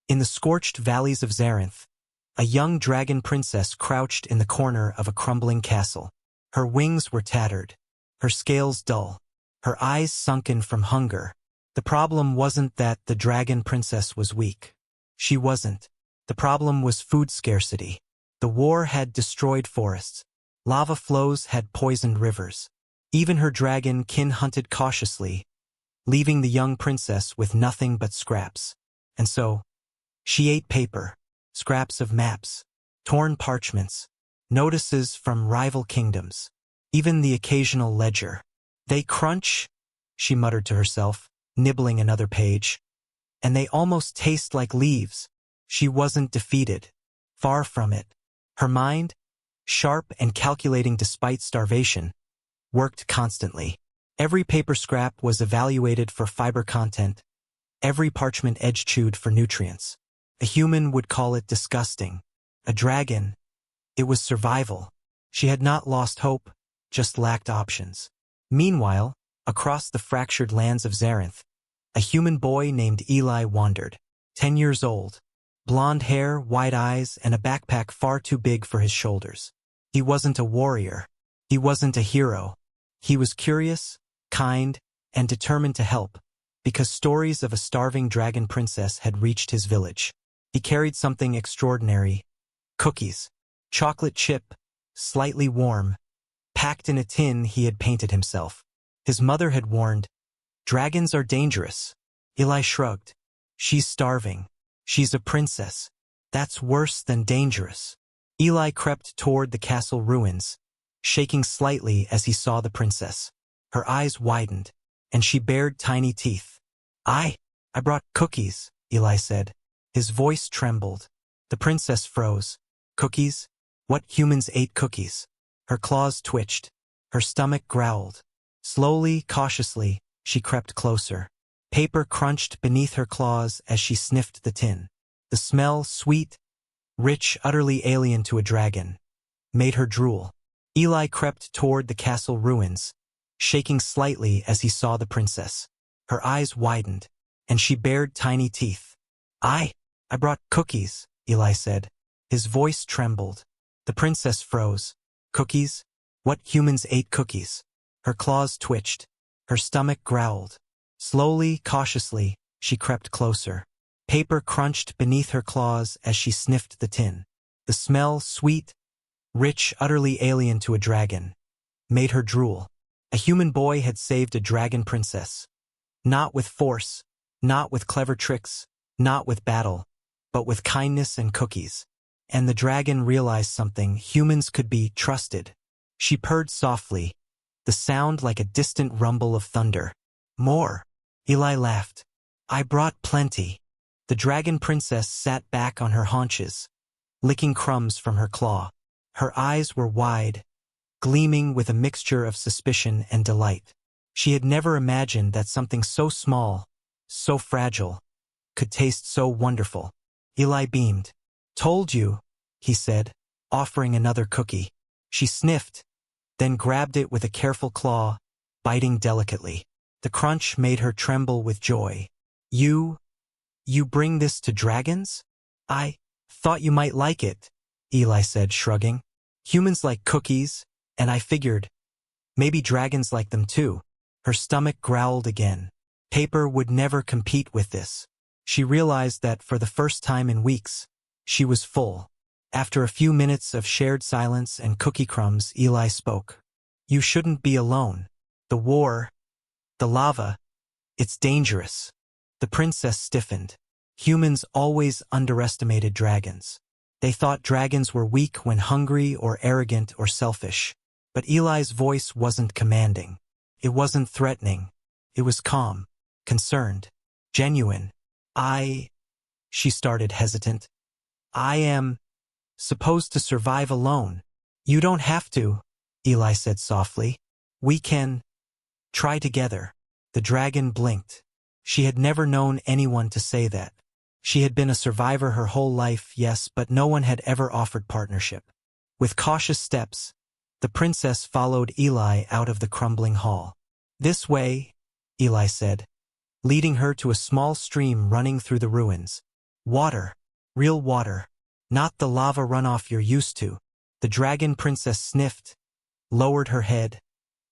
In the scorched valleys of Zarinth, a young dragon princess crouched in the corner of a crumbling castle. Her wings were tattered, her scales dull, her eyes sunken from hunger. The problem wasn't that the dragon princess was weak. She wasn't. The problem was food scarcity. The war had destroyed forests. Lava flows had poisoned rivers. Even her dragon kin hunted cautiously, leaving the young princess with nothing but scraps. And so, she ate paper, scraps of maps, torn parchments, notices from rival kingdoms, even the occasional ledger. They crunch, she muttered to herself, nibbling another page. And they almost taste like leaves. She wasn't defeated. Far from it. Her mind, sharp and calculating despite starvation, worked constantly. Every paper scrap was evaluated for fiber content, every parchment edge chewed for nutrients. A human would call it disgusting. A dragon, it was survival. She had not lost hope, just lacked options. Meanwhile, across the fractured lands of Zarinth, a human boy named Eli wandered. 10 years old, blonde hair, wide eyes, and a backpack far too big for his shoulders. He wasn't a warrior. He wasn't a hero. He was curious, kind, and determined to help, because stories of a starving dragon princess had reached his village. He carried something extraordinary. Cookies. Chocolate chip, slightly warm, packed in a tin he had painted himself. His mother had warned, "Dragons are dangerous." Eli shrugged. "She's starving. She's a princess. That's worse than dangerous." Eli crept toward the castle ruins, shaking slightly as he saw the princess. Her eyes widened, and she bared tiny teeth. I brought cookies," Eli said. His voice trembled. The princess froze. Cookies? What humans ate cookies? Her claws twitched. Her stomach growled. Slowly, cautiously, she crept closer. Paper crunched beneath her claws as she sniffed the tin. The smell, sweet, rich, utterly alien to a dragon, made her drool. Eli crept toward the castle ruins, shaking slightly as he saw the princess. Her eyes widened, and she bared tiny teeth. I brought cookies," Eli said. His voice trembled. The princess froze. Cookies? What humans ate cookies? Her claws twitched. Her stomach growled. Slowly, cautiously, she crept closer. Paper crunched beneath her claws as she sniffed the tin. The smell, sweet, rich, utterly alien to a dragon, made her drool. A human boy had saved a dragon princess. Not with force, not with clever tricks, not with battle, but with kindness and cookies. And the dragon realized something: humans could be trusted. She purred softly, the sound like a distant rumble of thunder. More. Eli laughed. I brought plenty. The dragon princess sat back on her haunches, licking crumbs from her claw. Her eyes were wide, gleaming with a mixture of suspicion and delight. She had never imagined that something so small, so fragile, could taste so wonderful. Eli beamed. Told you, he said, offering another cookie. She sniffed, then grabbed it with a careful claw, biting delicately. The crunch made her tremble with joy. You bring this to dragons? I thought you might like it, Eli said, shrugging. Humans like cookies, and I figured, maybe dragons like them too. Her stomach growled again. Paper would never compete with this. She realized that for the first time in weeks, she was full. After a few minutes of shared silence and cookie crumbs, Eli spoke. You shouldn't be alone. The war, the lava, it's dangerous. The princess stiffened. Humans always underestimated dragons. They thought dragons were weak when hungry or arrogant or selfish. But Eli's voice wasn't commanding. It wasn't threatening. It was calm, concerned, genuine. She started, hesitant. I am supposed to survive alone. You don't have to, Eli said softly. We can try together. The dragon blinked. She had never known anyone to say that. She had been a survivor her whole life, yes, but no one had ever offered partnership. With cautious steps, the princess followed Eli out of the crumbling hall. This way, Eli said, leading her to a small stream running through the ruins. Water. Real water. Not the lava runoff you're used to. The dragon princess sniffed, lowered her head,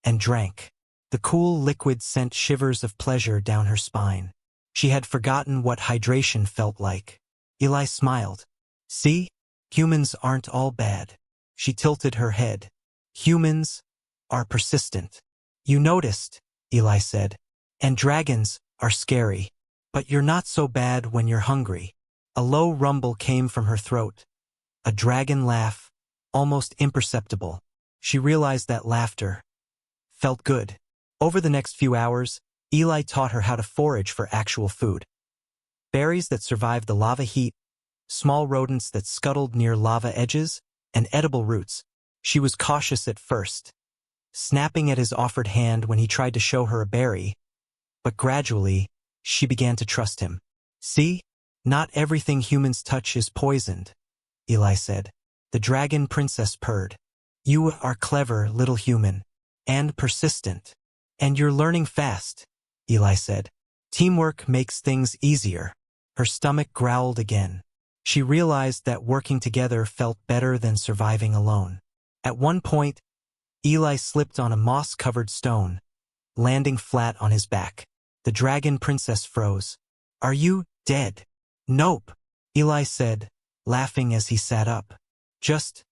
and drank. The cool liquid sent shivers of pleasure down her spine. She had forgotten what hydration felt like. Eli smiled. See? Humans aren't all bad. She tilted her head. Humans are persistent. You noticed, Eli said. And dragons are scary. But you're not so bad when you're hungry. A low rumble came from her throat. A dragon laugh, almost imperceptible. She realized that laughter felt good. Over the next few hours, Eli taught her how to forage for actual food. Berries that survived the lava heat, small rodents that scuttled near lava edges, and edible roots. She was cautious at first, snapping at his offered hand when he tried to show her a berry, but gradually, she began to trust him. See? Not everything humans touch is poisoned, Eli said. The dragon princess purred. You are clever, little human, and persistent. And you're learning fast, Eli said. Teamwork makes things easier. Her stomach growled again. She realized that working together felt better than surviving alone. At one point, Eli slipped on a moss-covered stone, landing flat on his back. The dragon princess froze. Are you dead? Nope, Eli said, laughing as he sat up. Just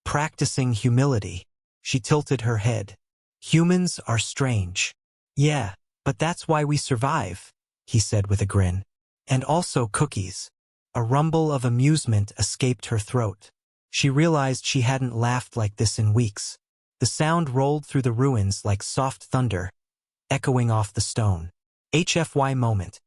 practicing humility. She tilted her head. Humans are strange. Yeah, but that's why we survive, he said with a grin. And also cookies. A rumble of amusement escaped her throat. She realized she hadn't laughed like this in weeks. The sound rolled through the ruins like soft thunder, echoing off the stone. HFY moment.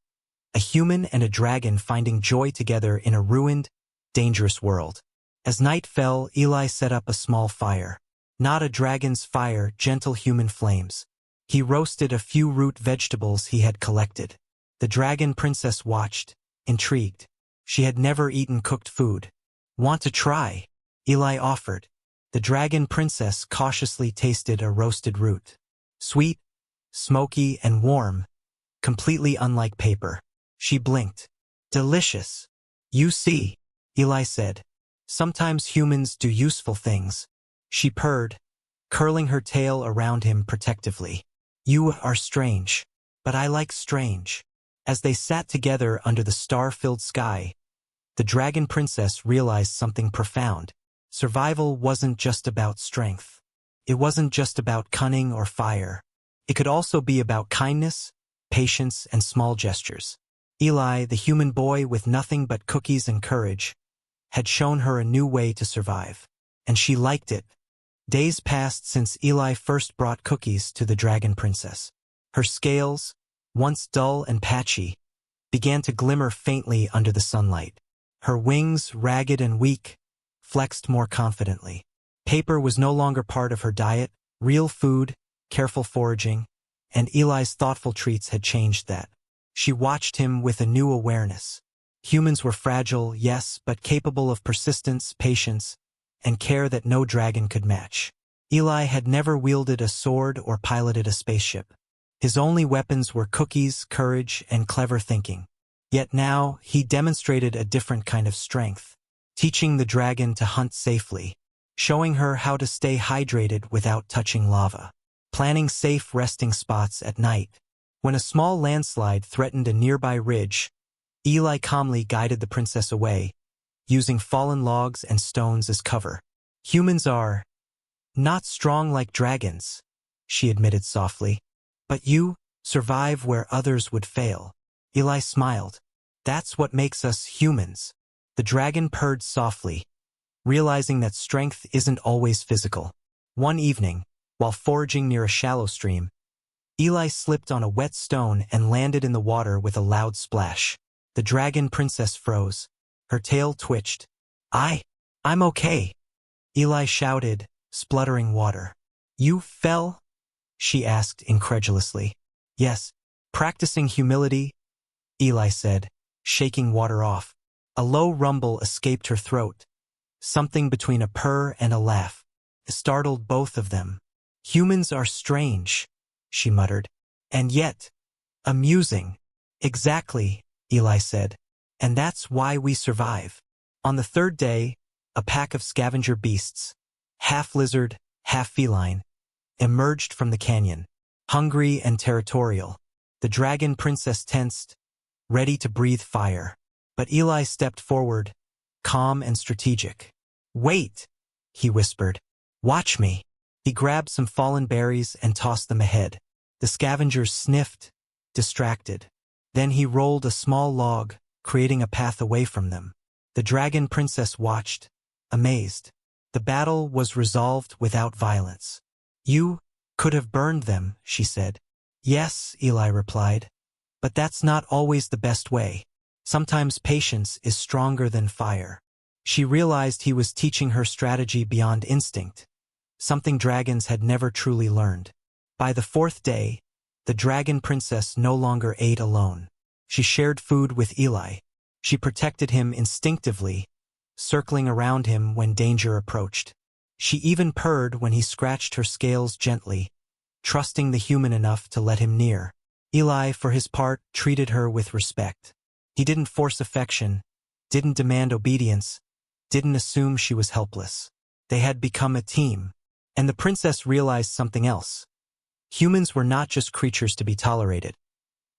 A human and a dragon finding joy together in a ruined, dangerous world. As night fell, Eli set up a small fire. Not a dragon's fire, gentle human flames. He roasted a few root vegetables he had collected. The dragon princess watched, intrigued. She had never eaten cooked food. Want to try? Eli offered. The dragon princess cautiously tasted a roasted root. Sweet, smoky, and warm, completely unlike paper. She blinked. Delicious. You see, Eli said. Sometimes humans do useful things. She purred, curling her tail around him protectively. You are strange, but I like strange. As they sat together under the star-filled sky, the dragon princess realized something profound. Survival wasn't just about strength. It wasn't just about cunning or fire. It could also be about kindness, patience, and small gestures. Eli, the human boy with nothing but cookies and courage, had shown her a new way to survive. And she liked it. Days passed since Eli first brought cookies to the dragon princess. Her scales, once dull and patchy, began to glimmer faintly under the sunlight. Her wings, ragged and weak, flexed more confidently. Paper was no longer part of her diet. Real food, careful foraging, and Eli's thoughtful treats had changed that. She watched him with a new awareness. Humans were fragile, yes, but capable of persistence, patience, and care that no dragon could match. Eli had never wielded a sword or piloted a spaceship. His only weapons were cookies, courage, and clever thinking. Yet now, he demonstrated a different kind of strength, teaching the dragon to hunt safely, showing her how to stay hydrated without touching lava, planning safe resting spots at night. When a small landslide threatened a nearby ridge, Eli calmly guided the princess away, using fallen logs and stones as cover. Humans are not strong like dragons, she admitted softly. But you survive where others would fail. Eli smiled. That's what makes us humans. The dragon purred softly, realizing that strength isn't always physical. One evening, while foraging near a shallow stream, Eli slipped on a wet stone and landed in the water with a loud splash. The dragon princess froze. Her tail twitched. I'm okay, Eli shouted, spluttering water. You fell? She asked incredulously. Yes, practicing humility, Eli said, shaking water off. A low rumble escaped her throat, something between a purr and a laugh. It startled both of them. Humans are strange, she muttered. And yet, amusing. Exactly, Eli said. And that's why we survive. On the third day, a pack of scavenger beasts, half lizard, half feline, emerged from the canyon, hungry and territorial. The dragon princess tensed, ready to breathe fire. But Eli stepped forward, calm and strategic. "Wait," he whispered. "Watch me." He grabbed some fallen berries and tossed them ahead. The scavengers sniffed, distracted. Then he rolled a small log, creating a path away from them. The dragon princess watched, amazed. The battle was resolved without violence. "You could have burned them," she said. "Yes," Eli replied. "But that's not always the best way. Sometimes patience is stronger than fire." She realized he was teaching her strategy beyond instinct, something dragons had never truly learned. By the fourth day, the dragon princess no longer ate alone. She shared food with Eli. She protected him instinctively, circling around him when danger approached. She even purred when he scratched her scales gently, trusting the human enough to let him near. Eli, for his part, treated her with respect. He didn't force affection, didn't demand obedience, didn't assume she was helpless. They had become a team. And the princess realized something else. Humans were not just creatures to be tolerated.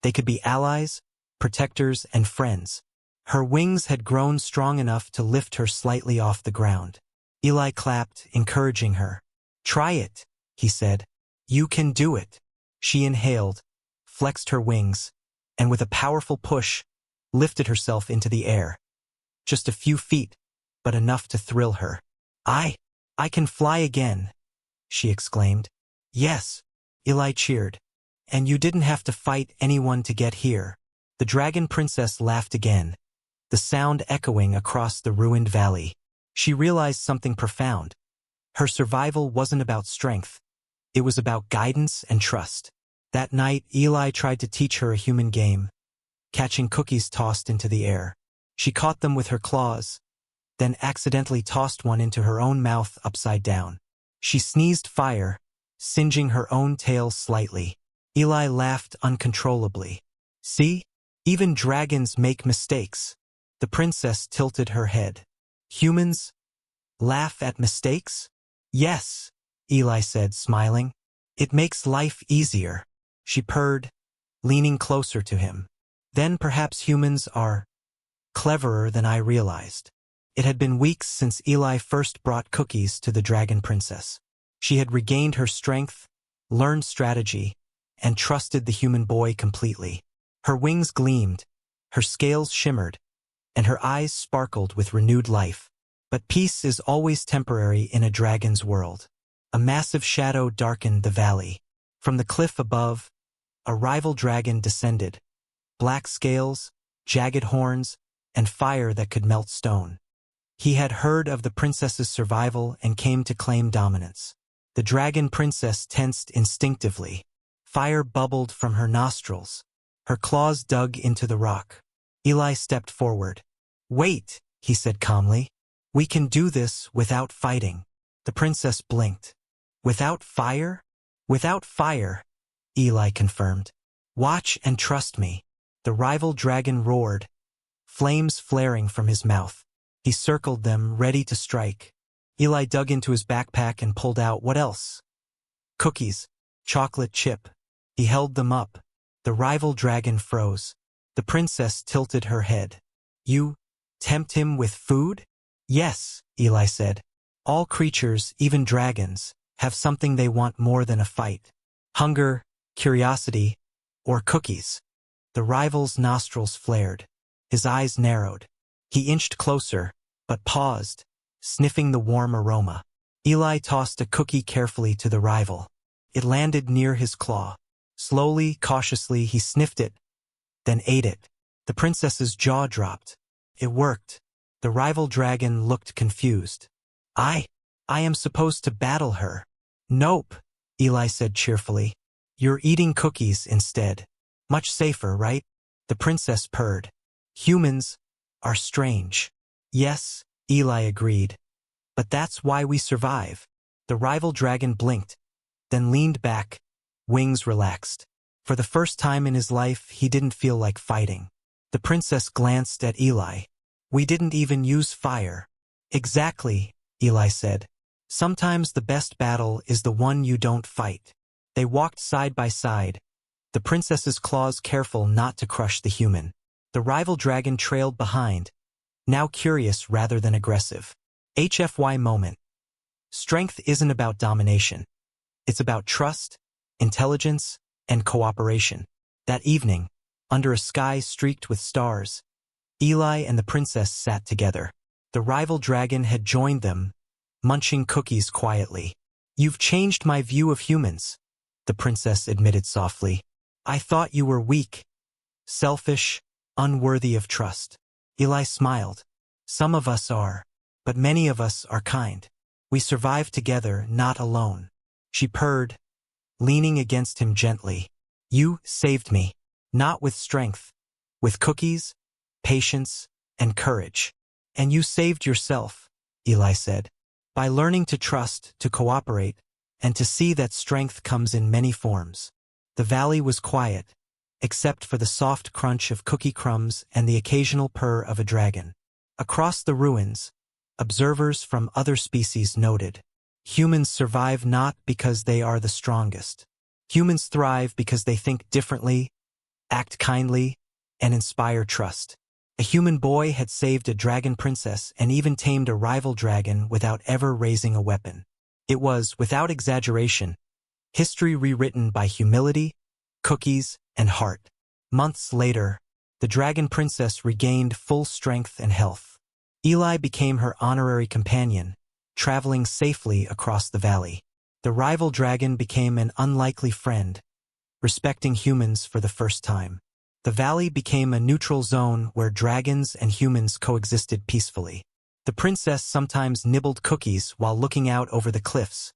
They could be allies, protectors, and friends. Her wings had grown strong enough to lift her slightly off the ground. Eli clapped, encouraging her. "Try it," he said. "You can do it." She inhaled, flexed her wings, and with a powerful push, lifted herself into the air. Just a few feet, but enough to thrill her. I can fly again," she exclaimed. "Yes," Eli cheered. "And you didn't have to fight anyone to get here." The dragon princess laughed again, the sound echoing across the ruined valley. She realized something profound. Her survival wasn't about strength. It was about guidance and trust. That night, Eli tried to teach her a human game, catching cookies tossed into the air. She caught them with her claws, then accidentally tossed one into her own mouth upside down. She sneezed fire, singeing her own tail slightly. Eli laughed uncontrollably. "See? Even dragons make mistakes." The princess tilted her head. "Humans laugh at mistakes?" "Yes," Eli said, smiling. "It makes life easier." She purred, leaning closer to him. "Then perhaps humans are cleverer than I realized." It had been weeks since Eli first brought cookies to the dragon princess. She had regained her strength, learned strategy, and trusted the human boy completely. Her wings gleamed, her scales shimmered, and her eyes sparkled with renewed life. But peace is always temporary in a dragon's world. A massive shadow darkened the valley. From the cliff above, a rival dragon descended. Black scales, jagged horns, and fire that could melt stone. He had heard of the princess's survival and came to claim dominance. The dragon princess tensed instinctively. Fire bubbled from her nostrils. Her claws dug into the rock. Eli stepped forward. "Wait," he said calmly. "We can do this without fighting." The princess blinked. "Without fire?" "Without fire," Eli confirmed. "Watch and trust me." The rival dragon roared, flames flaring from his mouth. He circled them, ready to strike. Eli dug into his backpack and pulled out what else? Cookies, chocolate chip. He held them up. The rival dragon froze. The princess tilted her head. "You tempt him with food?" "Yes," Eli said. "All creatures, even dragons, have something they want more than a fight. Hunger, curiosity, or cookies." The rival's nostrils flared. His eyes narrowed. He inched closer, but paused, sniffing the warm aroma. Eli tossed a cookie carefully to the rival. It landed near his claw. Slowly, cautiously, he sniffed it, then ate it. The princess's jaw dropped. It worked. The rival dragon looked confused. I am supposed to battle her." "Nope," Eli said cheerfully. "You're eating cookies instead. Much safer, right?" The princess purred. "Humans are strange." "Yes," Eli agreed. "But that's why we survive." The rival dragon blinked, then leaned back, wings relaxed. For the first time in his life, he didn't feel like fighting. The princess glanced at Eli. We didn't even use fire. Exactly, Eli said. Sometimes the best battle is the one you don't fight. They walked side by side, the princess's claws careful not to crush the human. The rival dragon trailed behind, now curious rather than aggressive. HFY moment. Strength isn't about domination. It's about trust, intelligence, and cooperation. That evening, under a sky streaked with stars, Eli and the princess sat together. The rival dragon had joined them, munching cookies quietly. You've changed my view of humans, the princess admitted softly. I thought you were weak, selfish, unworthy of trust. Eli smiled. Some of us are, but many of us are kind. We survive together, not alone. She purred, leaning against him gently. You saved me, not with strength, with cookies, patience, and courage. And you saved yourself, Eli said, by learning to trust, to cooperate, and to see that strength comes in many forms. The valley was quiet, except for the soft crunch of cookie crumbs and the occasional purr of a dragon. Across the ruins, observers from other species noted, humans survive not because they are the strongest. Humans thrive because they think differently, act kindly, and inspire trust. A human boy had saved a dragon princess and even tamed a rival dragon without ever raising a weapon. It was, without exaggeration, history rewritten by humility, cookies, and heart. Months later, the dragon princess regained full strength and health. Eli became her honorary companion, traveling safely across the valley. The rival dragon became an unlikely friend, respecting humans for the first time. The valley became a neutral zone where dragons and humans coexisted peacefully. The princess sometimes nibbled cookies while looking out over the cliffs,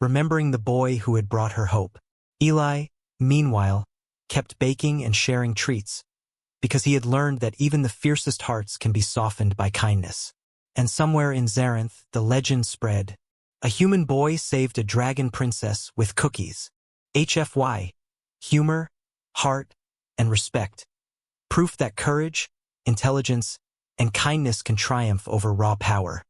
remembering the boy who had brought her hope. Eli, meanwhile, kept baking and sharing treats, because he had learned that even the fiercest hearts can be softened by kindness. And somewhere in Zarenth, the legend spread. A human boy saved a dragon princess with cookies. HFY. Humor, heart, and respect. Proof that courage, intelligence, and kindness can triumph over raw power.